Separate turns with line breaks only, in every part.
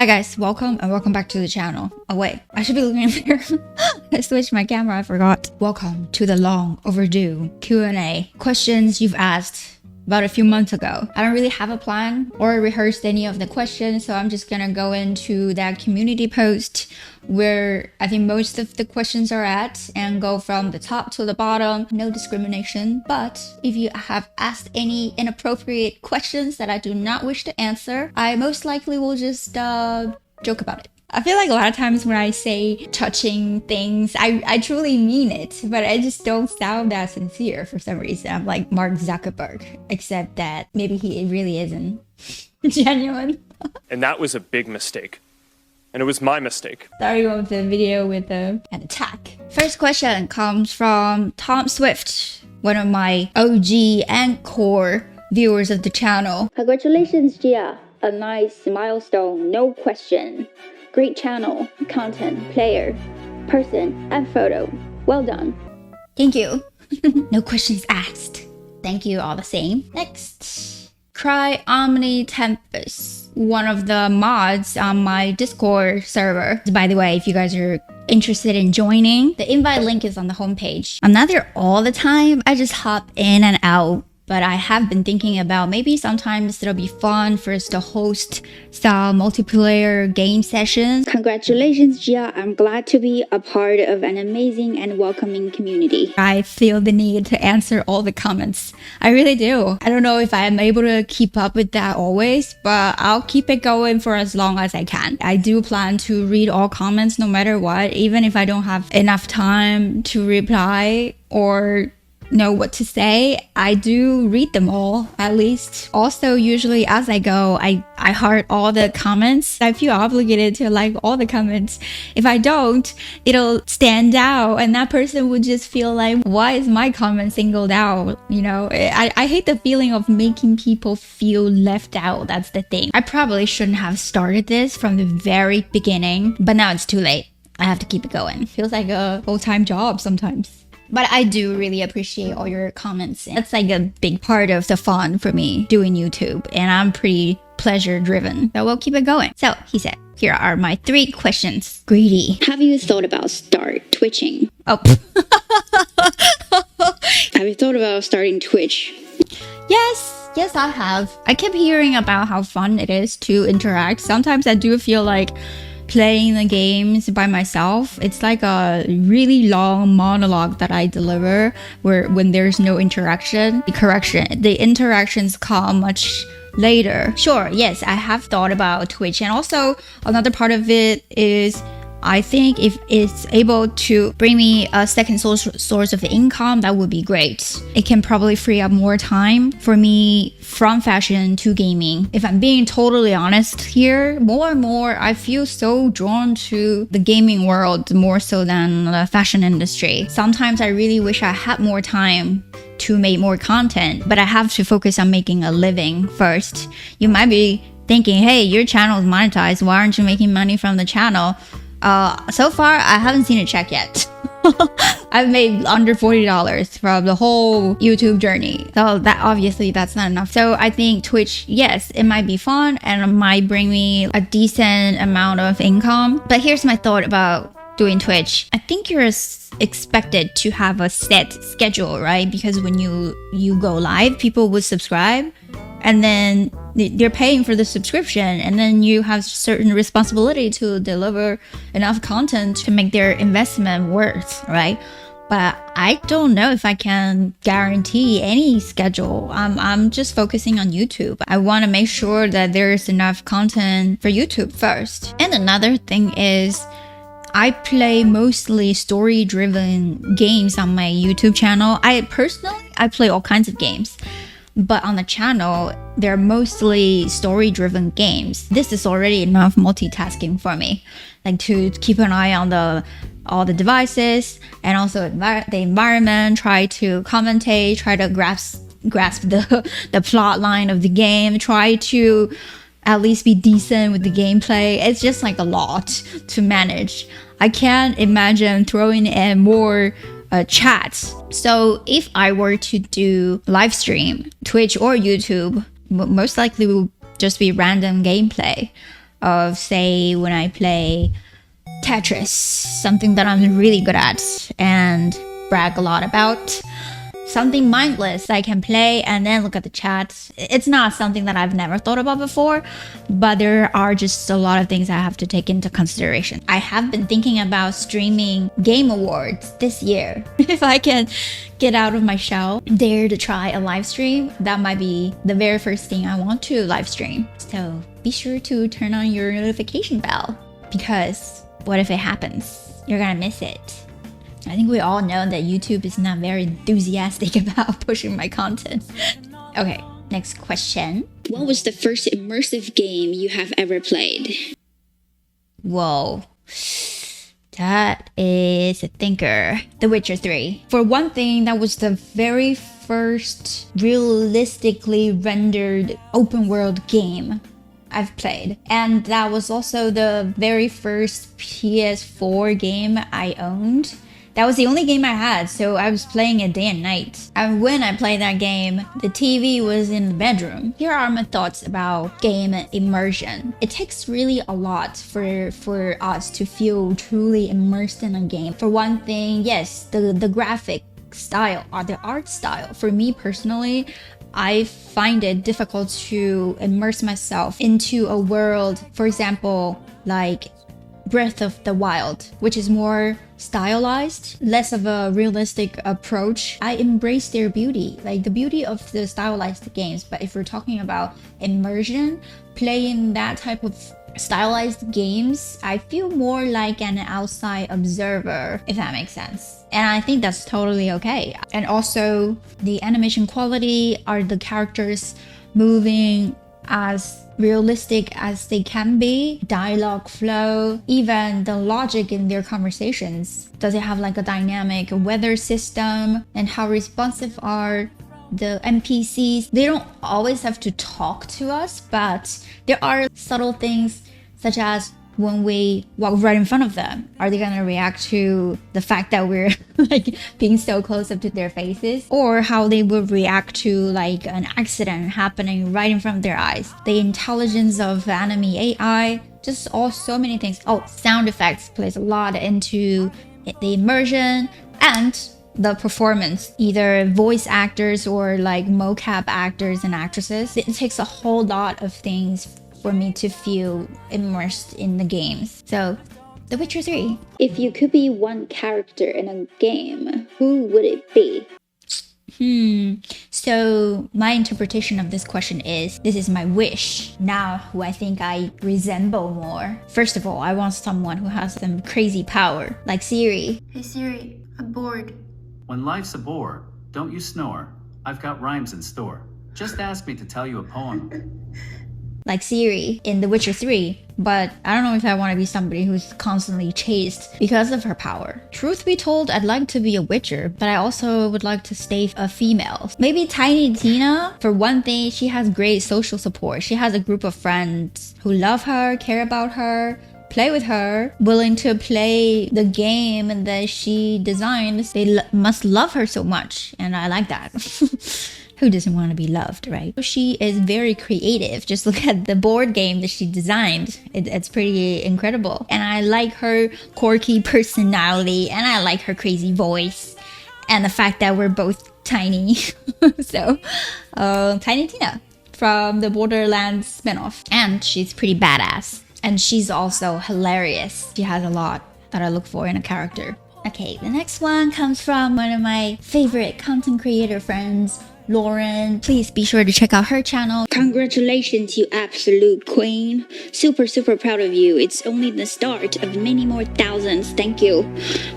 Hi guys, welcome and welcome back to the channel. Oh wait, I should be looking in there. I switched my camera, I forgot. Welcome to the long overdue Q&A. Questions you've asked about a few months ago. I don't really have a plan or rehearsed any of the questions, so I'm just gonna go into that community post where I think most of the questions are at and go from the top to the bottom. No discrimination, but if you have asked any inappropriate questions that I do not wish to answer, I most likely will just joke about it. I feel like a lot of times when I say touching things, I truly mean it, but I just don't sound that sincere for some reason. I'm like Mark Zuckerberg, except that maybe he really isn't genuine.
And that was a big mistake. And it was my mistake.
Starting off the video with an attack. First question comes from Tom Swift, one of my OG and core viewers of the channel. Congratulations, Gia. A nice milestone, no question. Great channel, content, player, person, and photo. Well done. Thank you. No questions asked. Thank you all the same. Next. Cry Omni Tempest, one of the mods on my Discord server. By the way, if you guys are interested in joining, the invite link is on the homepage. I'm not there all the time. I just hop in and out. But I have been thinking about maybe sometimes it'll be fun for us to host some multiplayer game sessions. Congratulations, Gia. I'm glad to be a part of an amazing and welcoming community. I feel the need to answer all the comments. I really do. I don't know if I am able to keep up with that always, but I'll keep it going for as long as I can. I do plan to read all comments no matter what, even if I don't have enough time to reply or know what to say. I do read them all, at least. Also, usually as I go, I heart all the comments. I feel obligated to like all the comments. If I don't, it'll stand out and that person would just feel like, why is my comment singled out? You know, I hate the feeling of making people feel left out. That's the thing. I probably shouldn't have started this from the very beginning, but now it's too late. I have to keep it going. Feels like a full-time job sometimes. But I do really appreciate all your comments. It's like a big part of the fun for me doing YouTube, and I'm pretty pleasure driven. So we'll keep it going. So he said, here are my 3 questions. Greedy. Have you thought about start twitching? Oh. Have you thought about starting Twitch? Yes, I have. I kept hearing about how fun it is to interact. Sometimes I do feel like playing the games by myself, it's like a really long monologue that I deliver when there's no interaction. The interactions come much later. Sure, yes, I have thought about Twitch, and also another part of it is I think if it's able to bring me a second source of income, that would be great. It can probably free up more time for me from fashion to gaming. If I'm being totally honest here, more and more I feel so drawn to the gaming world more so than the fashion industry. Sometimes I really wish I had more time to make more content, but I have to focus on making a living first. You might be thinking, hey, your channel is monetized. Why aren't you making money from the channel? So far, I haven't seen a check yet. I've made under $40 from the whole YouTube journey. So that's not enough. So I think Twitch, yes, it might be fun and it might bring me a decent amount of income. But here's my thought about doing Twitch. I think you're expected to have a set schedule, right? Because when you go live, people would subscribe and then they're paying for the subscription, and then you have certain responsibility to deliver enough content to make their investment worth, right? But I don't know if I can guarantee any schedule. I'm just focusing on YouTube. I want to make sure that there's enough content for YouTube first. And another thing is I play mostly story-driven games on my YouTube channel. I play all kinds of games. But on the channel, they're mostly story-driven games. This is already enough multitasking for me. Like to keep an eye on all the devices and also the environment, try to commentate, try to grasp the plot line of the game, try to at least be decent with the gameplay. It's just like a lot to manage. I can't imagine throwing in more chats. So if I were to do live stream, Twitch or YouTube, most likely will just be random gameplay. of, say, when I play Tetris, something that I'm really good at and brag a lot about. Something mindless I can play and then look at the chat. It's not something that I've never thought about before, but there are just a lot of things I have to take into consideration. I have been thinking about streaming game awards this year. If I can get out of my shell, dare to try a live stream, that might be the very first thing I want to live stream. So be sure to turn on your notification bell, because what if it happens? You're gonna miss it. I think we all know that YouTube is not very enthusiastic about pushing my content. Okay, next question.
What was the first immersive game you have ever played?
Whoa. That is a thinker. The Witcher 3. For one thing, that was the very first realistically rendered open world game I've played. And that was also the very first PS4 game I owned. That was the only game I had, so I was playing it day and night. And when I played that game, the TV was in the bedroom. Here are my thoughts about game immersion. It takes really a lot for us to feel truly immersed in a game. For one thing, yes, the graphic style or the art style. For me personally, I find it difficult to immerse myself into a world, for example, like Breath of the Wild, which is more stylized, less of a realistic approach. I embrace their beauty, like the beauty of the stylized games. But if we're talking about immersion, playing that type of stylized games, I feel more like an outside observer, if that makes sense. And I think that's totally okay. And also the animation quality, are the characters moving as realistic as they can be, dialogue flow, even the logic in their conversations. Does it have like a dynamic weather system, and how responsive are the NPCs? They don't always have to talk to us, but there are subtle things such as when we walk right in front of them, are they gonna react to the fact that we're like being so close up to their faces? Or how they would react to like an accident happening right in front of their eyes. The intelligence of enemy AI, just so many things. Oh, sound effects plays a lot into the immersion and the performance, either voice actors or like mocap actors and actresses. It takes a whole lot of things for me to feel immersed in the games. So, The Witcher 3.
If you could be one character in a game, who would it be?
So my interpretation of this question is, this is my wish. Now who I think I resemble more. First of all, I want someone who has some crazy power, like Siri.
Hey Siri, I'm bored.
When life's a bore, don't you snore. I've got rhymes in store. Just ask me to tell you a poem.
Like Siri in The Witcher 3, but I don't know if I want to be somebody who's constantly chased because of her power. Truth be told, I'd like to be a witcher, but I also would like to stay a female. Maybe Tiny Tina. For one thing, she has great social support. She has a group of friends who love her, care about her, play with her, willing to play the game that she designs. They must love her so much, and I like that. Who doesn't want to be loved, right? She is very creative. Just look at the board game that she designed. It's pretty incredible. And I like her quirky personality, and I like her crazy voice, and the fact that we're both tiny. So, Tiny Tina from the Borderlands spinoff. And she's pretty badass. And she's also hilarious. She has a lot that I look for in a character. Okay, the next one comes from one of my favorite content creator friends, Lauren. Please be sure to check out her channel.
Congratulations, you absolute queen. Super proud of you. It's only the start of many more thousands. Thank you.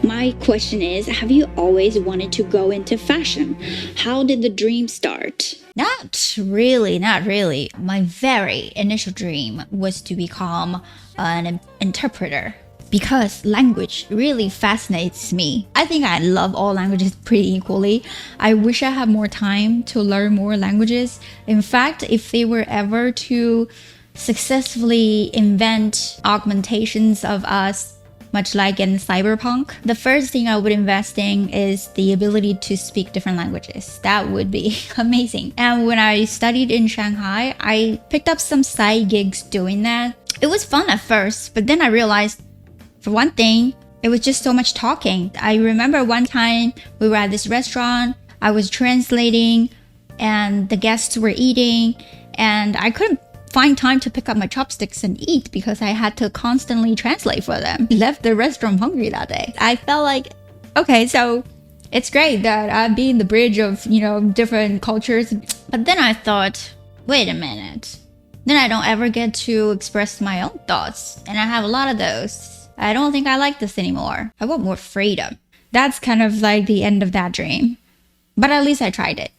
My question is, have you always wanted to go into fashion? How did the dream start?
Not really. My very initial dream was to become an interpreter, because language really fascinates me. I think I love all languages pretty equally. I wish I had more time to learn more languages. In fact, if they were ever to successfully invent augmentations of us, much like in Cyberpunk, the first thing I would invest in is the ability to speak different languages. That would be amazing. And when I studied in Shanghai, I picked up some side gigs doing that. It was fun at first, but then I realized, for one thing, it was just so much talking. I remember one time we were at this restaurant, I was translating, and the guests were eating, and I couldn't find time to pick up my chopsticks and eat because I had to constantly translate for them. I left the restaurant hungry that day. I felt like, okay, so it's great that I'm being the bridge of, different cultures. But then I thought, wait a minute. Then I don't ever get to express my own thoughts. And I have a lot of those. I don't think I like this anymore. I want more freedom. That's kind of like the end of that dream. But at least I tried it.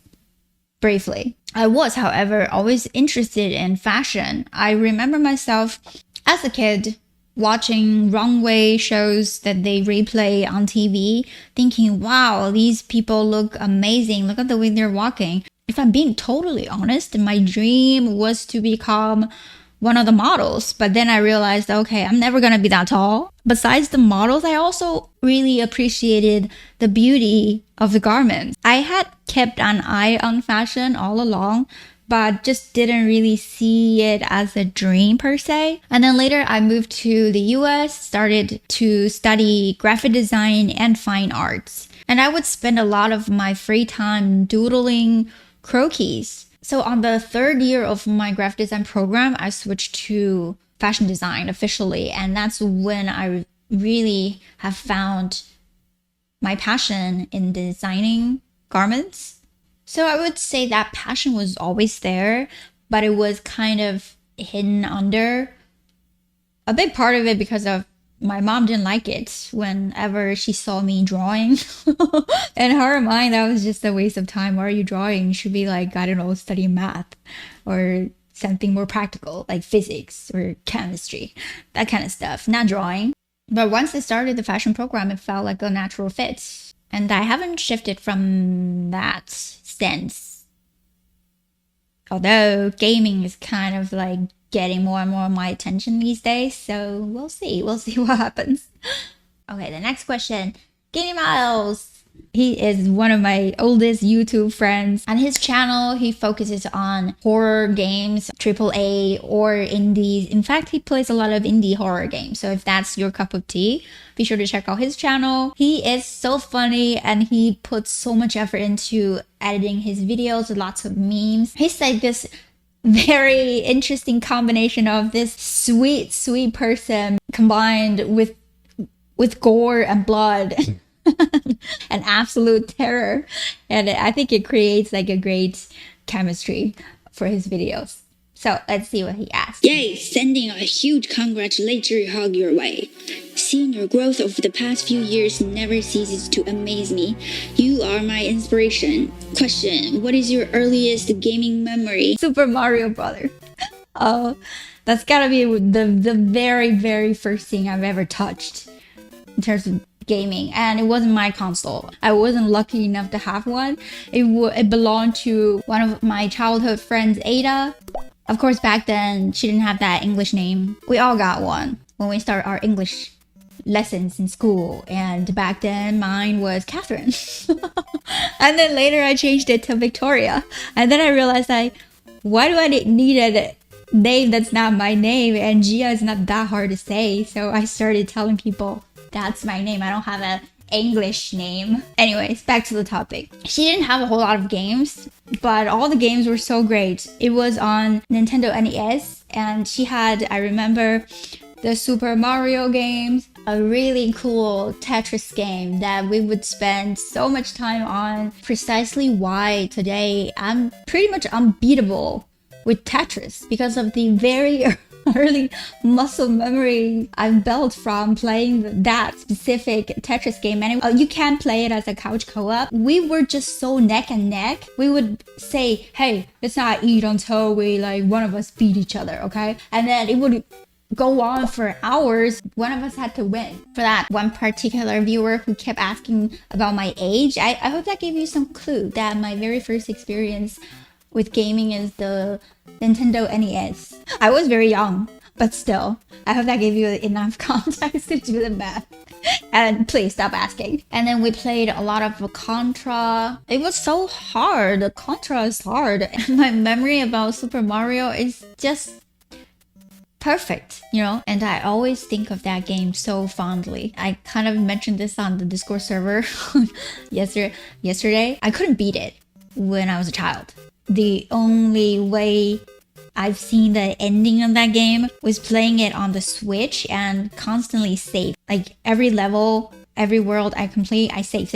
Briefly. I was, however, always interested in fashion. I remember myself as a kid watching runway shows that they replay on TV, thinking, wow, these people look amazing. Look at the way they're walking. If I'm being totally honest, my dream was to become one of the models. But then I realized, okay, I'm never going to be that tall. Besides the models, I also really appreciated the beauty of the garments. I had kept an eye on fashion all along, but just didn't really see it as a dream per se. And then later I moved to the US, started to study graphic design and fine arts. And I would spend a lot of my free time doodling croquis. So on the third year of my graphic design program, I switched to fashion design officially. And that's when I really have found my passion in designing garments. So I would say that passion was always there, but it was kind of hidden under. A big part of it because of my mom didn't like it whenever she saw me drawing. In her mind, that was just a waste of time. Why are you drawing? You should be like, I don't know, studying math or something more practical like physics or chemistry, that kind of stuff, not drawing. But once I started the fashion program, it felt like a natural fit. And I haven't shifted from that since. Although gaming is kind of like getting more and more of my attention these days. So we'll see what happens. Okay, the next question. Jianimal. He is one of my oldest YouTube friends. On his channel, he focuses on horror games, AAA or indies. In fact, he plays a lot of indie horror games. So if that's your cup of tea, be sure to check out his channel. He is so funny and he puts so much effort into editing his videos, lots of memes. He's like this very interesting combination of this sweet person combined with gore and blood. An absolute terror, and I think it creates like a great chemistry for his videos. So let's see what he asked.
Yay! Sending a huge congratulatory hug your way. Seeing your growth over the past few years never ceases to amaze me. You are my inspiration. Question: what is your earliest gaming memory?
Super Mario Brother. Oh, that's gotta be the very first thing I've ever touched in terms of gaming, and it wasn't my console. I wasn't lucky enough to have one. It belonged to one of my childhood friends, Ada. Of course, back then she didn't have that English name. We all got one when we started our English lessons in school, and back then mine was Catherine. And then later I changed it to Victoria, and then I realized why do I need a name that's not my name? And Gia is not that hard to say, so I started telling people that's my name. I don't have an English name. Anyways, back to the topic. She didn't have a whole lot of games, but all the games were so great. It was on Nintendo NES, and she had, I remember, the Super Mario games, a really cool Tetris game that we would spend so much time on. Precisely why today I'm pretty much unbeatable with Tetris, because of the very early muscle memory I've built from playing that specific Tetris game. And you can't play it as a couch co-op. We were just so neck and neck. We would say, hey, let's not eat until one of us beat each other, okay? And then it would go on for hours. One of us had to win. For that one particular viewer who kept asking about my age, I hope that gave you some clue that my very first experience with gaming is the Nintendo NES. I was very young, but still, I hope that gave you enough context to do the math. And please stop asking. And then we played a lot of Contra. It was so hard. Contra is hard. And my memory about Super Mario is just perfect, and I always think of that game so fondly. I kind of mentioned this on the Discord server yesterday. I couldn't beat it when I was a child. The only way I've seen the ending of that game was playing it on the Switch and constantly save. Like every level, every world I complete, I save.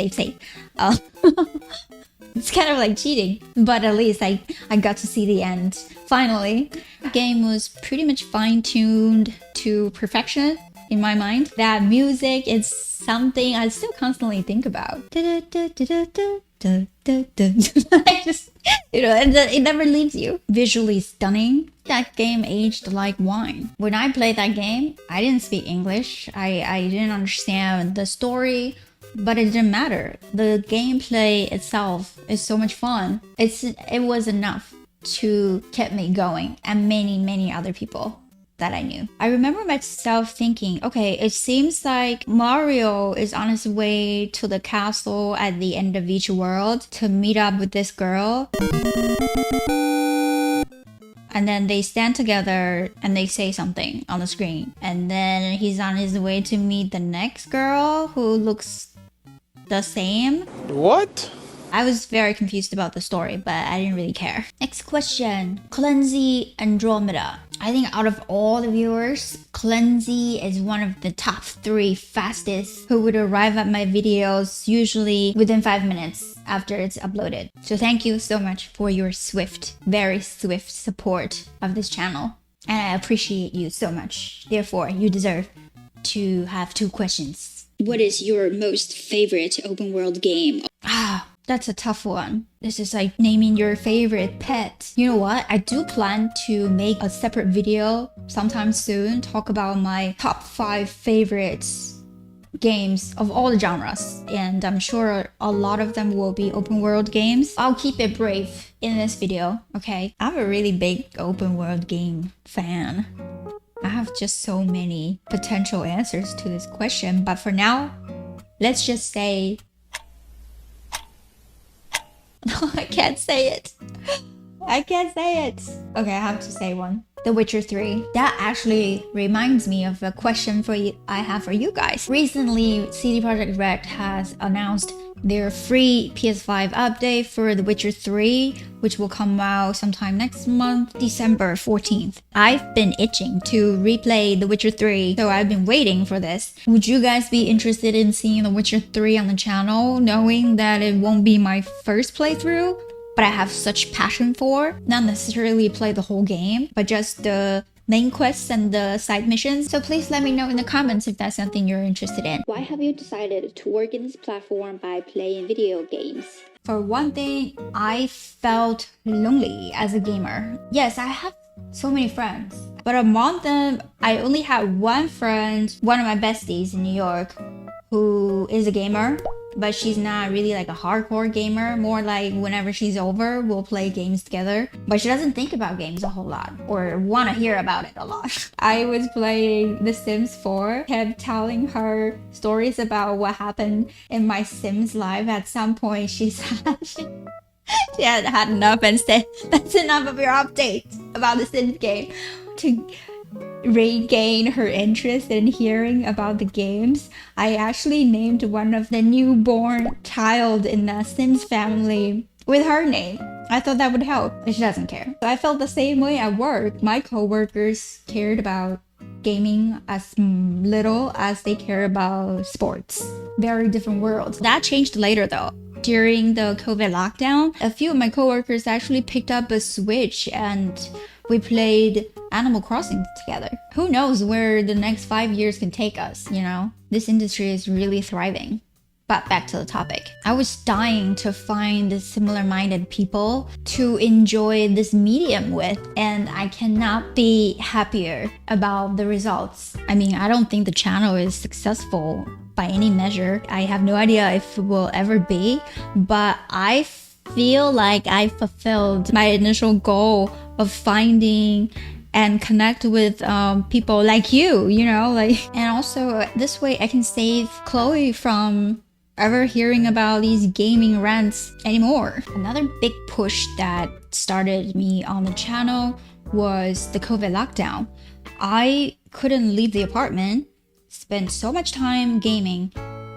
It's kind of like cheating, but at least I got to see the end. Finally, the game was pretty much fine-tuned to perfection in my mind. That music is something I still constantly think about. I just, it never leaves you. Visually stunning. That game aged like wine. When I played that game, I didn't speak English. I didn't understand the story. But it didn't matter. The gameplay itself is so much fun. It was enough to keep me going, and many other people that I knew. I remember myself thinking, okay, it seems like Mario is on his way to the castle at the end of each world to meet up with this girl. And then they stand together and they say something on the screen. And then he's on his way to meet the next girl who looks the same.
What?
I was very confused about the story, but I didn't really care. Next question. Cleansy Andromeda. I think out of all the viewers, Cleansy is one of the top 3 fastest who would arrive at my videos usually within 5 minutes after it's uploaded. So thank you so much for your very swift support of this channel. And I appreciate you so much. Therefore, you deserve to have 2 questions.
What is your most favorite open world game?
That's a tough one. This is like naming your favorite pet. You know what? I do plan to make a separate video sometime soon, talk about my top 5 favorites games of all the genres. And I'm sure a lot of them will be open world games. I'll keep it brief in this video, okay? I'm a really big open world game fan. I have just so many potential answers to this question, but for now, let's just say... No, I can't say it. Okay, I have to say one. The Witcher 3. That actually reminds me of a question I have for you guys. Recently, CD Projekt Red has announced their free PS5 update for The Witcher 3, which will come out sometime next month, December 14th. I've been itching to replay The Witcher 3, so I've been waiting for this. Would you guys be interested in seeing The Witcher 3 on the channel, knowing that it won't be my first playthrough, but I have such passion for? Not necessarily play the whole game, but just the main quests and the side missions. So please let me know in the comments if that's something you're interested in.
Why have you decided to work in this platform by playing video games?
For one thing, I felt lonely as a gamer. Yes, I have so many friends, but among them, I only had one friend, one of my besties in New York, who is a gamer. But she's not really like a hardcore gamer, more like whenever she's over, we'll play games together. But she doesn't think about games a whole lot or want to hear about it a lot. I was playing The Sims 4, kept telling her stories about what happened in my Sims life. At some point, she said she had had enough and said, "That's enough of your update about the Sims game." To regain her interest in hearing about the games, I actually named one of the newborn child in the Sims family with her name. I thought that would help, but she doesn't care. So I felt the same way at work. My coworkers cared about gaming as little as they care about sports. Very different worlds. That changed later though. During the COVID lockdown, a few of my coworkers actually picked up a Switch and we played Animal Crossing together. Who knows where the next 5 years can take us, This industry is really thriving. But back to the topic. I was dying to find similar-minded people to enjoy this medium with, and I cannot be happier about the results. I mean, I don't think the channel is successful by any measure. I have no idea if it will ever be, but I feel like I fulfilled my initial goal of finding and connect with people like you, and also this way I can save Chloe from ever hearing about these gaming rants anymore. Another big push that started me on the channel was the COVID lockdown. I couldn't leave the apartment, spent so much time gaming.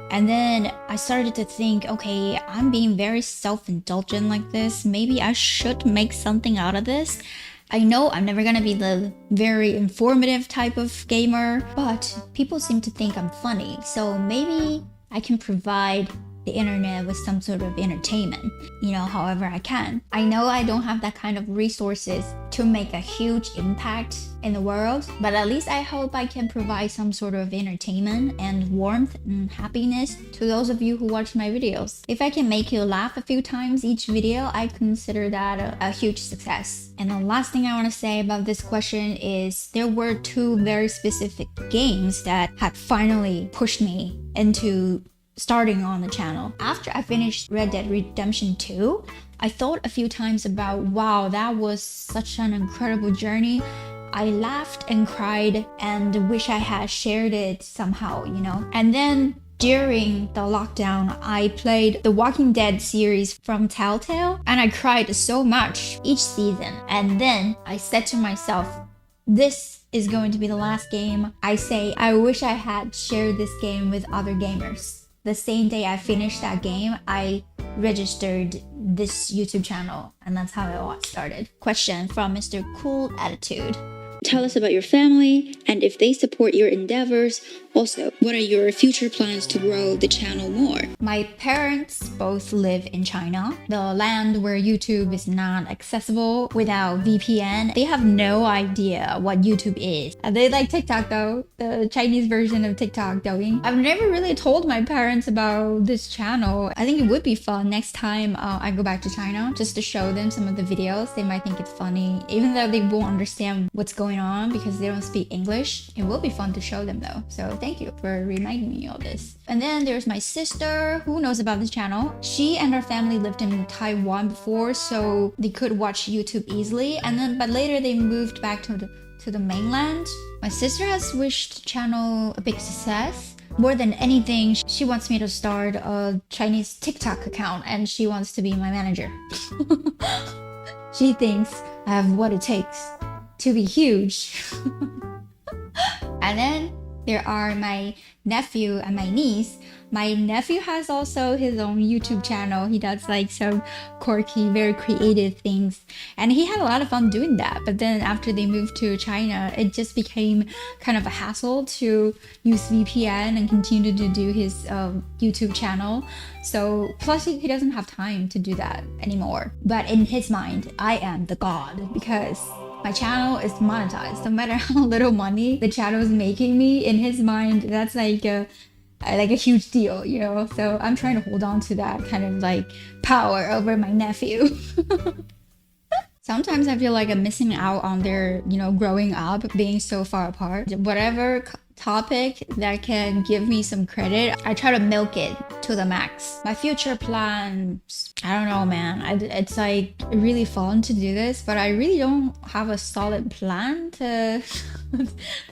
And then I started to think, okay, I'm being very self-indulgent like this. Maybe I should make something out of this. I know I'm never gonna be the very informative type of gamer, but people seem to think I'm funny. So maybe I can provide the internet with some sort of entertainment, however I can. I know I don't have that kind of resources to make a huge impact in the world, but at least I hope I can provide some sort of entertainment and warmth and happiness to those of you who watch my videos. If I can make you laugh a few times each video, I consider that a huge success. And the last thing I want to say about this question is there were two very specific games that had finally pushed me into starting on the channel. After I finished Red Dead Redemption 2, I thought a few times about, wow, that was such an incredible journey. I laughed and cried and wish I had shared it somehow, And then during the lockdown, I played the Walking Dead series from Telltale and I cried so much each season. And then I said to myself, this is going to be the last game. I wish I had shared this game with other gamers. The same day I finished that game, I registered this YouTube channel, and that's how it all started. Question from Mr. Cool Attitude.
Tell us about your family and if they support your endeavors. Also, what are your future plans to grow the channel more?
My parents both live in China, the land where YouTube is not accessible without VPN. They have no idea what YouTube is. They like TikTok though, the Chinese version of TikTok, Douyin. I've never really told my parents about this channel. I think it would be fun next time I go back to China, just to show them some of the videos. They might think it's funny, even though they won't understand what's going on because they don't speak English. It will be fun to show them though. So thank you for reminding me of this. And then there's my sister who knows about this channel. She and her family lived in Taiwan before, so they could watch YouTube easily. But later they moved back to the mainland. My sister has wished the channel a big success. More than anything, she wants me to start a Chinese TikTok account and she wants to be my manager. She thinks I have what it takes to be huge. And then there are my nephew and my niece. My nephew has also his own YouTube channel. He does like some quirky, very creative things. And he had a lot of fun doing that. But then after they moved to China, it just became kind of a hassle to use VPN and continue to do his YouTube channel. So plus he doesn't have time to do that anymore. But in his mind, I am the god because my channel is monetized. No matter how little money the channel is making me, in his mind, that's like a huge deal, So I'm trying to hold on to that kind of like power over my nephew. Sometimes I feel like I'm missing out on their, growing up, being so far apart. Whatever topic that can give me some credit, I try to milk it to the max. My future plans, I don't know, man. It's like really fun to do this, but I really don't have a solid plan to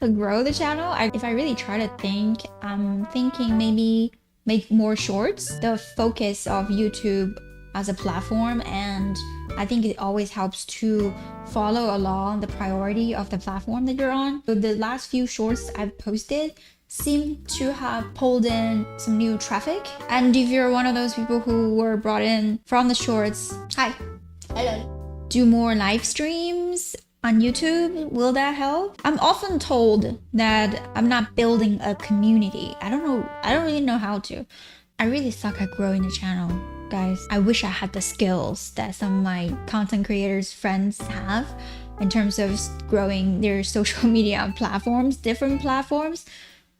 to grow the channel. If I really try to think, I'm thinking maybe make more shorts. The focus of YouTube as a platform, and I think it always helps to follow along the priority of the platform that you're on. So the last few shorts I've posted seem to have pulled in some new traffic. And if you're one of those people who were brought in from the shorts, hi, hello. Do more live streams on YouTube, will that help? I'm often told that I'm not building a community. I don't really know how to. I really suck at growing the channel, guys. I wish I had the skills that some of my content creators friends have in terms of growing their social media platforms, different platforms.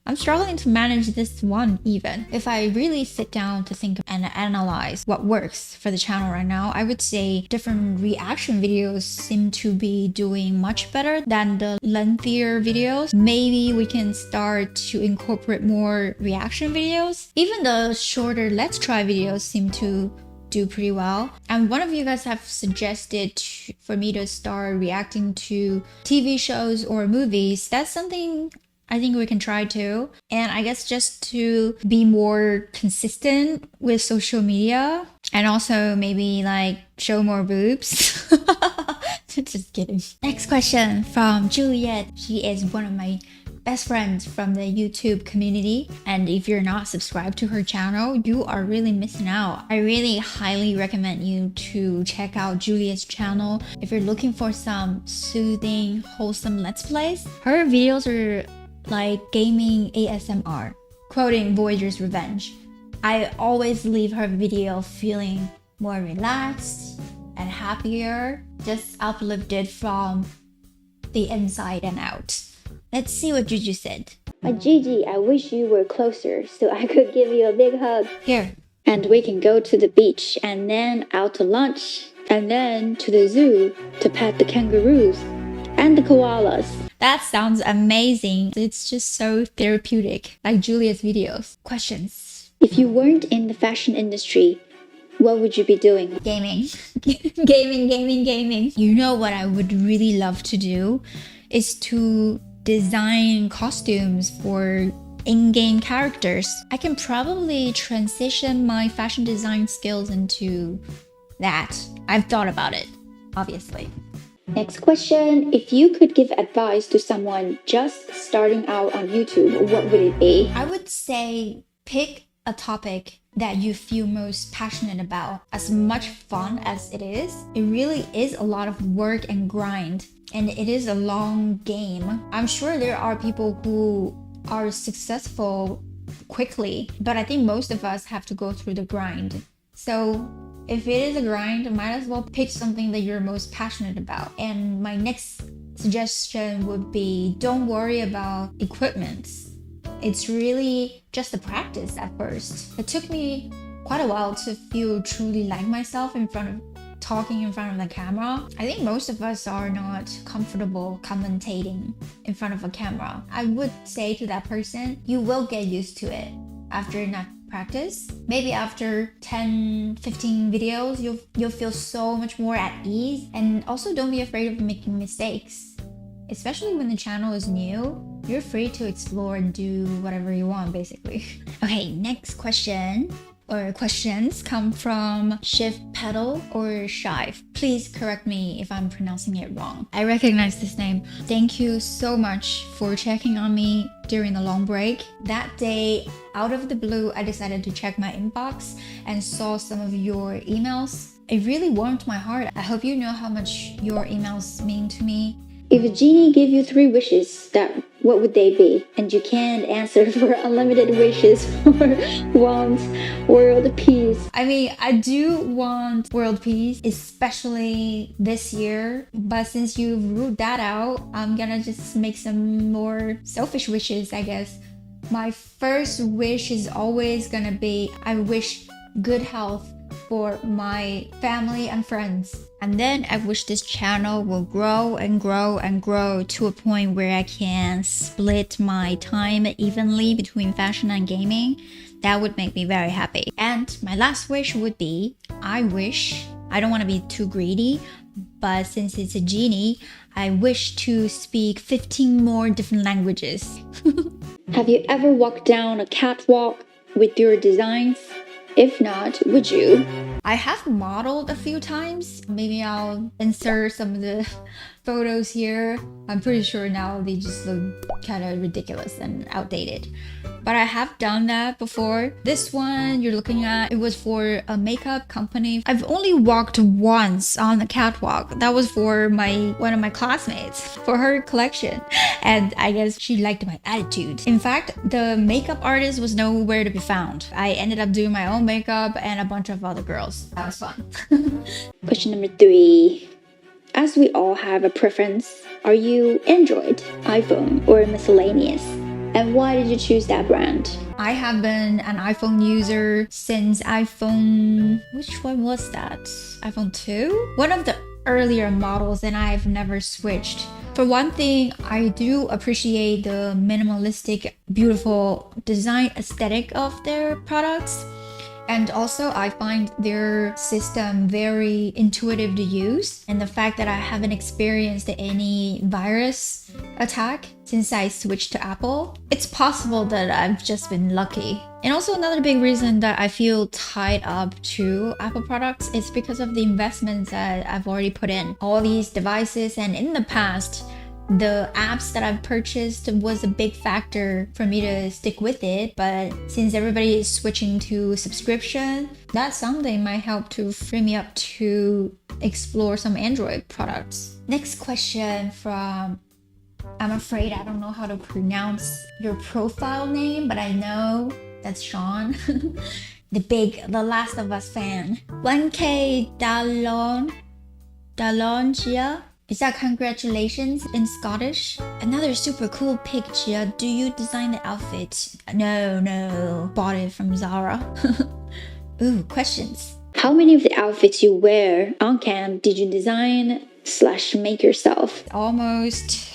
I'm struggling to manage this one even. If I really sit down to think and analyze what works for the channel right now, I would say different reaction videos seem to be doing much better than the lengthier videos. Maybe we can start to incorporate more reaction videos. Even the shorter let's try videos seem to do pretty well. And one of you guys have suggested for me to start reacting to TV shows or movies. That's something I think we can try too. And I guess just to be more consistent with social media and also maybe like show more boobs. Just kidding. Next question from Juliet. She is one of my best friends from the YouTube community, and if you're not subscribed to her channel, you are really missing out. I really highly recommend you to check out Juliet's channel if you're looking for some soothing, wholesome let's plays. Her videos are like gaming ASMR, quoting Voyager's Revenge. I always leave her video feeling more relaxed and happier, just uplifted from the inside and out. Let's see what Juju said.
My Gigi, I wish you were closer so I could give you a big hug.
Here.
And we can go to the beach and then out to lunch and then to the zoo to pet the kangaroos and the koalas.
That sounds amazing. It's just so therapeutic, like Julia's videos. Questions?
If you weren't in the fashion industry, what would you be doing?
Gaming. Gaming. You know what I would really love to do is to design costumes for in-game characters. I can probably transition my fashion design skills into that. I've thought about it, obviously.
Next question. If you could give advice to someone just starting out on YouTube, what would it be?
I would say pick a topic that you feel most passionate about. As much fun as it really is a lot of work and grind. And it is a long game. I'm sure there are people who are successful quickly, but I think most of us have to go through the grind. So if it is a grind, might as well pick something that you're most passionate about. And my next suggestion would be don't worry about equipment. It's really just a practice at first. It took me quite a while to feel truly like myself talking in front of the camera. I think most of us are not comfortable commentating in front of a camera. I would say to that person, you will get used to it after enough practice. Maybe after 10, 15 videos, you'll feel so much more at ease. And also don't be afraid of making mistakes. Especially when the channel is new, you're free to explore and do whatever you want, basically. Okay, next question. Or questions come from Shiv Pedal or Shive. Please correct me if I'm pronouncing it wrong. I recognize this name. Thank you so much for checking on me during the long break. That day, out of the blue, I decided to check my inbox and saw some of your emails. It really warmed my heart. I hope you know how much your emails mean to me.
If a genie gave you 3 wishes, what would they be? And you can't answer for unlimited wishes for want world peace.
I mean, I do want world peace, especially this year. But since you've ruled that out, I'm gonna just make some more selfish wishes, I guess. My first wish is always gonna be, I wish good health for my family and friends. And then I wish this channel will grow and grow and grow to a point where I can split my time evenly between fashion and gaming. That would make me very happy. And my last wish would be, I don't want to be too greedy, but since it's a genie, I wish to speak 15 more different languages.
Have you ever walked down a catwalk with your designs? If not, would you?
I have modeled a few times. Maybe I'll insert some of the photos here. I'm pretty sure now they just look kind of ridiculous and outdated. But I have done that before. This one you're looking at, it was for a makeup company. I've only walked once on the catwalk. That was for one of my classmates for her collection. And I guess she liked my attitude. In fact, the makeup artist was nowhere to be found. I ended up doing my own makeup and a bunch of other girls. That was fun.
Question number 3. As we all have a preference, are you Android, iPhone, or miscellaneous? And why did you choose that brand?
I have been an iPhone user since iPhone... Which one was that? iPhone 2? One of the earlier models, and I've never switched. For one thing, I do appreciate the minimalistic, beautiful design aesthetic of their products. And also, I find their system very intuitive to use. And the fact that I haven't experienced any virus attack since I switched to Apple, it's possible that I've just been lucky. And also another big reason that I feel tied up to Apple products is because of the investments that I've already put in. All these devices, and in the past, the apps that I've purchased was a big factor for me to stick with it. But since everybody is switching to subscription, that someday might help to free me up to explore some Android products. Next question from, I'm afraid I don't know how to pronounce your profile name, but I know that's Sean. The Last of Us fan. 1K Dalongia. Is that congratulations in Scottish? Another super cool picture. Do you design the outfit? No. Bought it from Zara. Ooh, questions.
How many of the outfits you wear on cam did you design/make yourself?
Almost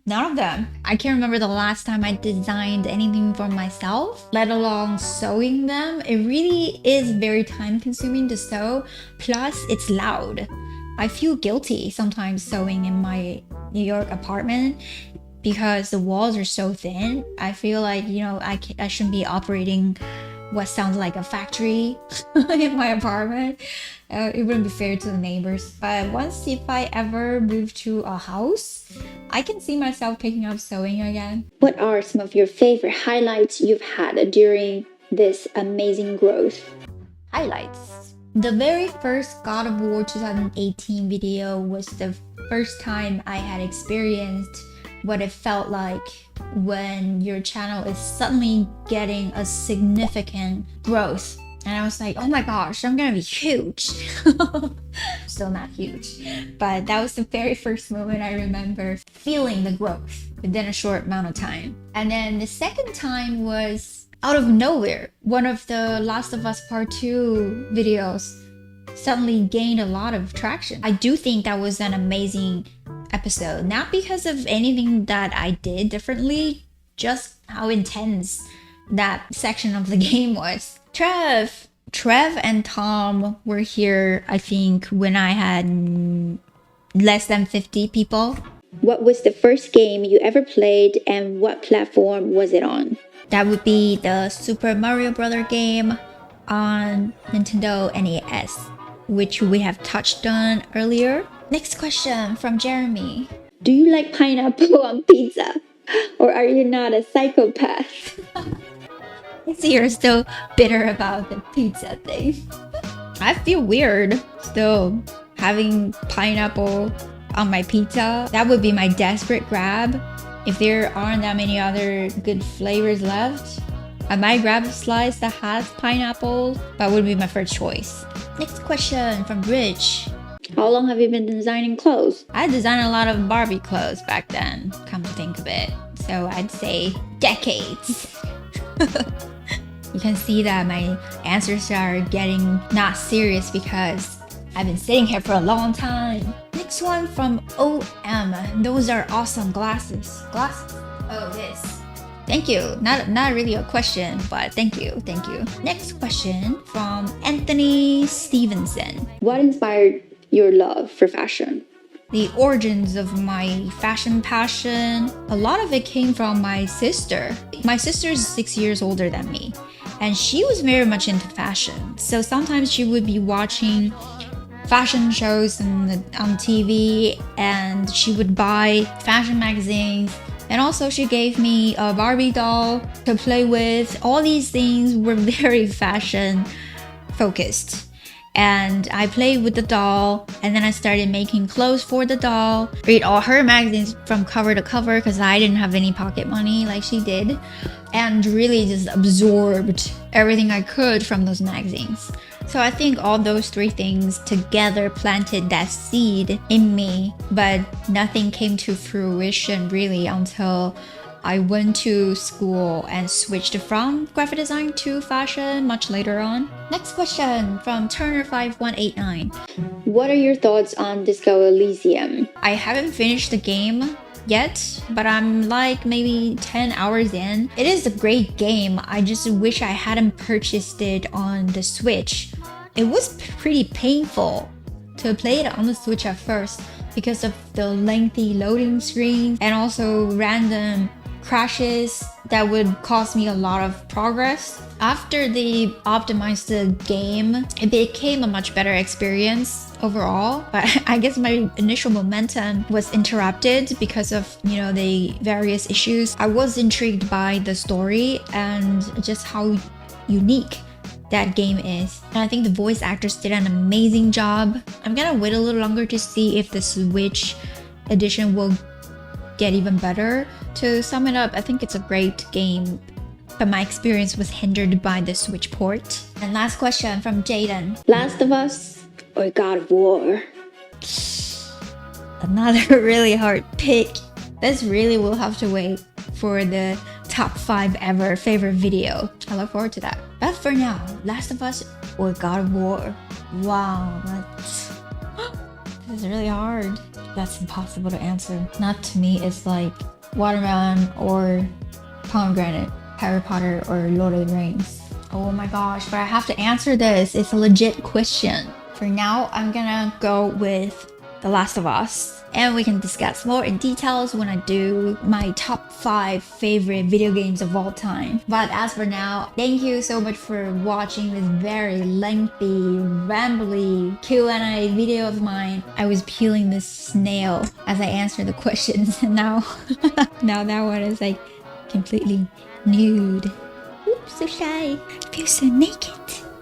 none of them. I can't remember the last time I designed anything for myself, let alone sewing them. It really is very time consuming to sew, plus it's loud. I feel guilty sometimes sewing in my New York apartment because the walls are so thin. I feel like, I shouldn't be operating what sounds like a factory in my apartment. It wouldn't be fair to the neighbors. But once, if I ever move to a house, I can see myself picking up sewing again.
What are some of your favorite highlights you've had during this amazing growth?
Highlights. The very first God of War 2018 video was the first time I had experienced what it felt like when your channel is suddenly getting a significant growth. And I was like, oh my gosh, I'm gonna be huge. Still not huge. But that was the very first moment I remember feeling the growth within a short amount of time. And then the second time was out of nowhere. One of the Last of Us Part 2 videos suddenly gained a lot of traction. I do think that was an amazing episode. Not because of anything that I did differently, just how intense that section of the game was. Trev and Tom were here, I think, when I had less than 50 people.
What was the first game you ever played and what platform was it on?
That would be the Super Mario Bros. Game on Nintendo NES, which we have touched on earlier. Next question from Jeremy.
Do you like pineapple on pizza? Or are you not a psychopath?
So you're still bitter about the pizza thing. I feel weird still having pineapple on my pizza. That would be my desperate grab. If there aren't that many other good flavors left, I might grab a slice that has pineapple. That would be my first choice. Next question from Rich.
How long have you been designing clothes?
I designed a lot of Barbie clothes back then, come to think of it. So I'd say decades. You can see that my answers are getting not serious because I've been sitting here for a long time. Next one from OM. Those are awesome glasses. Glasses? Oh, this. Thank you. Not really a question, but thank you. Next question from Anthony Stevenson.
What inspired your love for fashion?
The origins of my fashion passion, a lot of it came from my sister. My sister is 6 years older than me, and she was very much into fashion. So sometimes she would be watching fashion shows on TV, and she would buy fashion magazines. And also she gave me a Barbie doll to play with. All these things were very fashion focused. And I played with the doll, and then I started making clothes for the doll. Read all her magazines from cover to cover because I didn't have any pocket money like she did. And really just absorbed everything I could from those magazines. So I think all those three things together planted that seed in me, but nothing came to fruition really until I went to school and switched from graphic design to fashion much later on. Next question from Turner5189.
What are your thoughts on Disco Elysium?
I haven't finished the game yet, but I'm like maybe 10 hours in. It is a great game. I just wish I hadn't purchased it on the Switch. It was pretty painful to play it on the Switch at first because of the lengthy loading screen and also random crashes that would cost me a lot of progress. After they optimized the game, it became a much better experience overall, but I guess my initial momentum was interrupted because of, you know, the various issues. I was intrigued by the story and just how unique that game is. And I think the voice actors did an amazing job. I'm gonna wait a little longer to see if the Switch edition will get even better. To sum it up, I think it's a great game, but my experience was hindered by the Switch port. And last question from Jaden.
Last of Us or God of War?
Another really hard pick. This really will have to wait for the top 5 ever favorite video. I look forward to that. But for now, Last of Us or God of War? Wow, this is really hard. That's impossible to answer. Not to me, it's like watermelon or pomegranate, Harry Potter or Lord of the Rings. Oh my gosh, but I have to answer this. It's a legit question. For now, I'm gonna go with The Last of Us. And we can discuss more in details when I do my top 5 favorite video games of all time. But as for now, thank you so much for watching this very lengthy, rambly Q&A video of mine. I was peeling this snail as I answered the questions, and now that one is like completely nude. Oops, so shy. I feel so naked.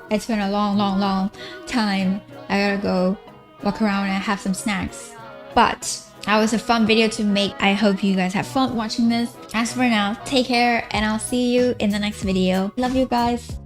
It's been a long time. I gotta go walk around and have some snacks. But that was a fun video to make. I hope you guys have fun watching this. As for now, take care and I'll see you in the next video. Love you guys.